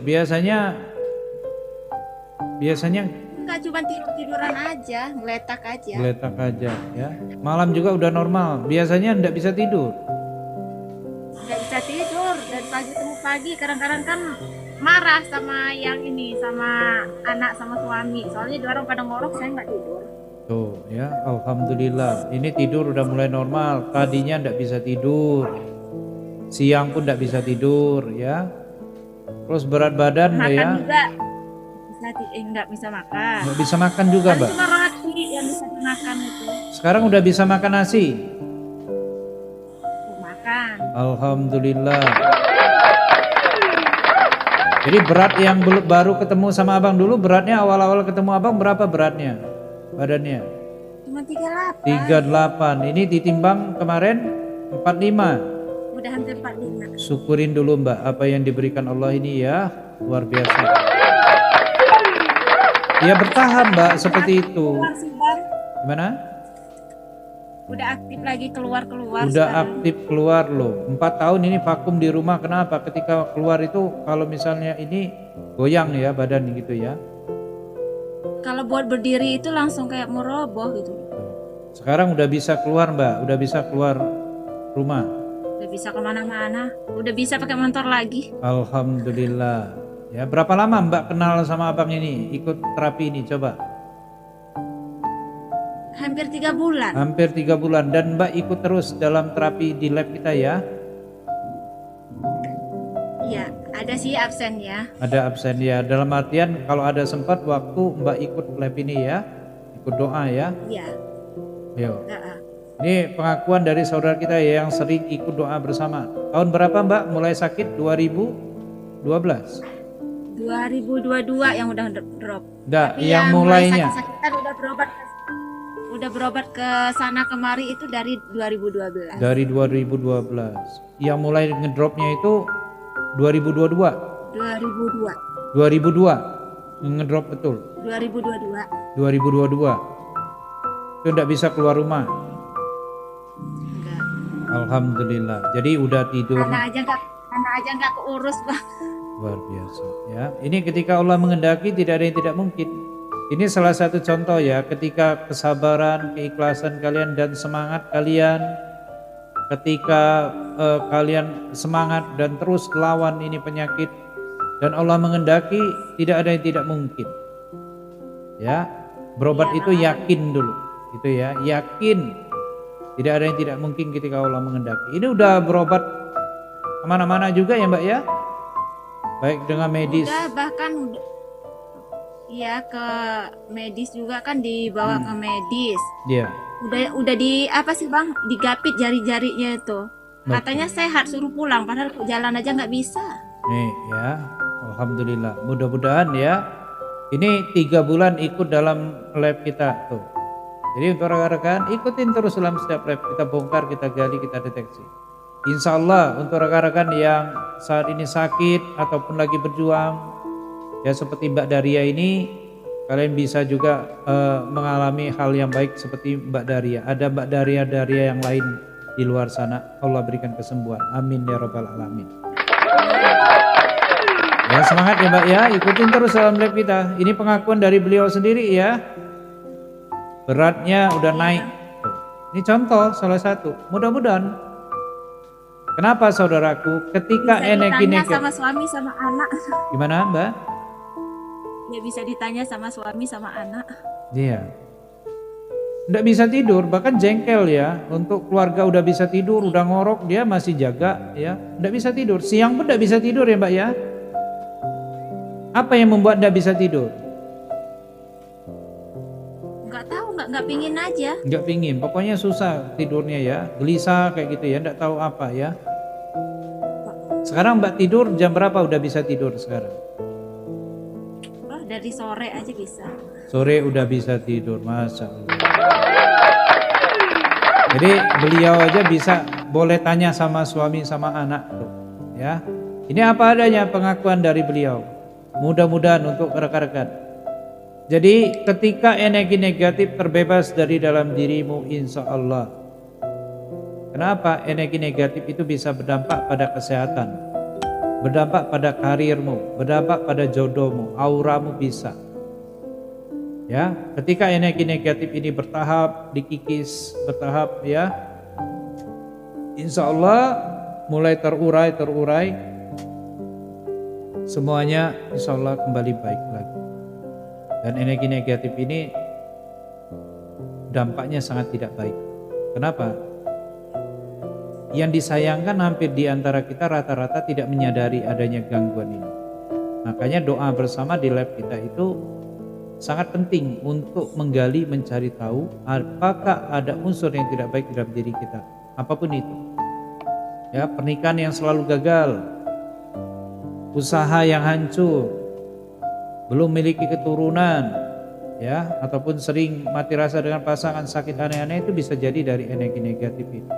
Biasanya Enggak, cuma tiduran aja, ngeletak aja. geletak aja ya. Malam juga udah normal. Biasanya enggak bisa tidur. Nggak bisa tidur dari pagi temu pagi. Kadang-kadang kan marah sama yang ini, sama anak sama suami. Soalnya dua orang pada ngorok, saya nggak tidur. Tuh ya, alhamdulillah. Ini tidur udah mulai normal. Tadinya enggak bisa tidur. Siang pun enggak bisa tidur ya. Terus berat badan Makan ya. juga nggak bisa makan. Nggak bisa makan juga, Paling Mbak. cuma roti yang bisa dimakan itu. Sekarang udah bisa makan nasi. Tuh, makan. Alhamdulillah. Jadi berat yang baru ketemu sama abang dulu, beratnya awal-awal ketemu abang berapa beratnya? Badannya? Cuma 38. 38. Ini ditimbang kemarin 45. Udah hampir 45. Syukurin dulu Mbak, apa yang diberikan Allah ini ya, luar biasa. Ya bertahan Mbak, seperti itu. Keluar sih, Bang. Gimana? Udah aktif lagi keluar-keluar Udah sekarang. aktif keluar loh. 4 tahun ini vakum di rumah. Kenapa? Ketika keluar itu kalau misalnya ini goyang ya badan gitu ya. Kalau buat berdiri itu langsung kayak mau roboh gitu. Sekarang udah bisa keluar Mbak, udah bisa keluar rumah. Udah bisa kemana-mana. Udah bisa pakai motor lagi. Alhamdulillah. Ya, berapa lama Mbak kenal sama abang ini, ikut terapi ini coba? Hampir 3 bulan. Hampir 3 bulan. Dan Mbak ikut terus dalam terapi di lab kita ya? Iya, ada sih absennya. Ada absen ya. Dalam artian kalau ada sempat waktu Mbak ikut lab ini ya, ikut doa ya. Iya. Ayo. Heeh. Ini pengakuan dari saudara kita ya yang sering ikut doa bersama. Tahun berapa Mbak mulai sakit? 2012? 2022 yang udah drop. Enggak, Tapi yang mulainya. sakit-sakitan udah berobat ke sana kemari itu dari 2012. Dari 2012. Yang mulai ngedropnya itu 2022. 2002. 2002 ngedrop betul. 2022. 2022. Itu enggak bisa keluar rumah. Enggak. Alhamdulillah. Jadi udah tidur. Anak aja enggak keurus, Bang. Luar biasa ya. Ini ketika Allah mengendaki tidak ada yang tidak mungkin. Ini salah satu contoh ya, ketika kesabaran, keikhlasan kalian dan semangat kalian, ketika kalian semangat dan terus lawan ini penyakit dan Allah mengendaki, tidak ada yang tidak mungkin. Ya, berobat itu yakin dulu. Itu ya, yakin. Tidak ada yang tidak mungkin ketika Allah mengendaki. Ini udah berobat kemana-mana juga ya Mbak ya? Baik dengan medis. Udah bahkan iya ke medis juga kan dibawa ke medis. Iya. Udah di apa sih Bang? Digapit jari-jarinya itu. Katanya sehat suruh pulang padahal jalan aja nggak bisa. Nih ya, alhamdulillah. Mudah-mudahan ya. Ini 3 bulan ikut dalam lab kita tuh. Jadi untuk rekan-rekan ikutin terus dalam setiap lab, kita bongkar, kita gali, kita deteksi. Insya Allah untuk rekan-rekan yang saat ini sakit ataupun lagi berjuang, ya seperti Mbak Daria ini, kalian bisa juga mengalami hal yang baik seperti Mbak Daria. Ada Mbak Daria yang lain di luar sana. Allah berikan kesembuhan. Amin ya rabbal alamin. Ya semangat ya Mbak ya, ikutin terus dalam lab kita. Ini pengakuan dari beliau sendiri ya. Beratnya udah naik. Tuh. Ini contoh salah satu. Mudah-mudahan. Kenapa saudaraku? Ketika energi negatif. Sama suami sama anak. Gimana Mbak? Ya bisa ditanya sama suami sama anak. Iya. Nggak bisa tidur, bahkan jengkel ya. Untuk keluarga udah bisa tidur, udah ngorok, dia masih jaga ya. Nggak bisa tidur. Siang pun nggak bisa tidur ya Mbak ya. Apa yang membuat nggak bisa tidur? Nggak tahu, nggak pingin aja. Nggak pingin, pokoknya susah tidurnya ya. Gelisah kayak gitu ya, nggak tahu apa ya. Sekarang Mbak tidur jam berapa udah bisa tidur sekarang? Oh, dari sore aja bisa. Sore udah bisa tidur, Masya Allah. Jadi beliau aja bisa boleh tanya sama suami sama anak tuh, ya. Ini apa adanya pengakuan dari beliau. Mudah-mudahan untuk rekan-rekan. Jadi ketika energi negatif terbebas dari dalam dirimu, insya Allah. Kenapa? Energi negatif itu bisa berdampak pada kesehatan. berdampak pada karirmu, berdampak pada jodohmu, auramu bisa. Ya, ketika energi negatif ini bertahap dikikis, bertahap ya, insya Allah mulai terurai, semuanya insya Allah kembali baik lagi. Dan energi negatif ini dampaknya sangat tidak baik. Kenapa? Yang disayangkan hampir di antara kita rata-rata tidak menyadari adanya gangguan ini. Makanya doa bersama di lab kita itu sangat penting untuk menggali, mencari tahu apakah ada unsur yang tidak baik dalam diri kita, apapun itu. Ya, pernikahan yang selalu gagal, usaha yang hancur, belum memiliki keturunan, ya, ataupun sering mati rasa dengan pasangan, sakit aneh-aneh, itu bisa jadi dari energi negatif itu.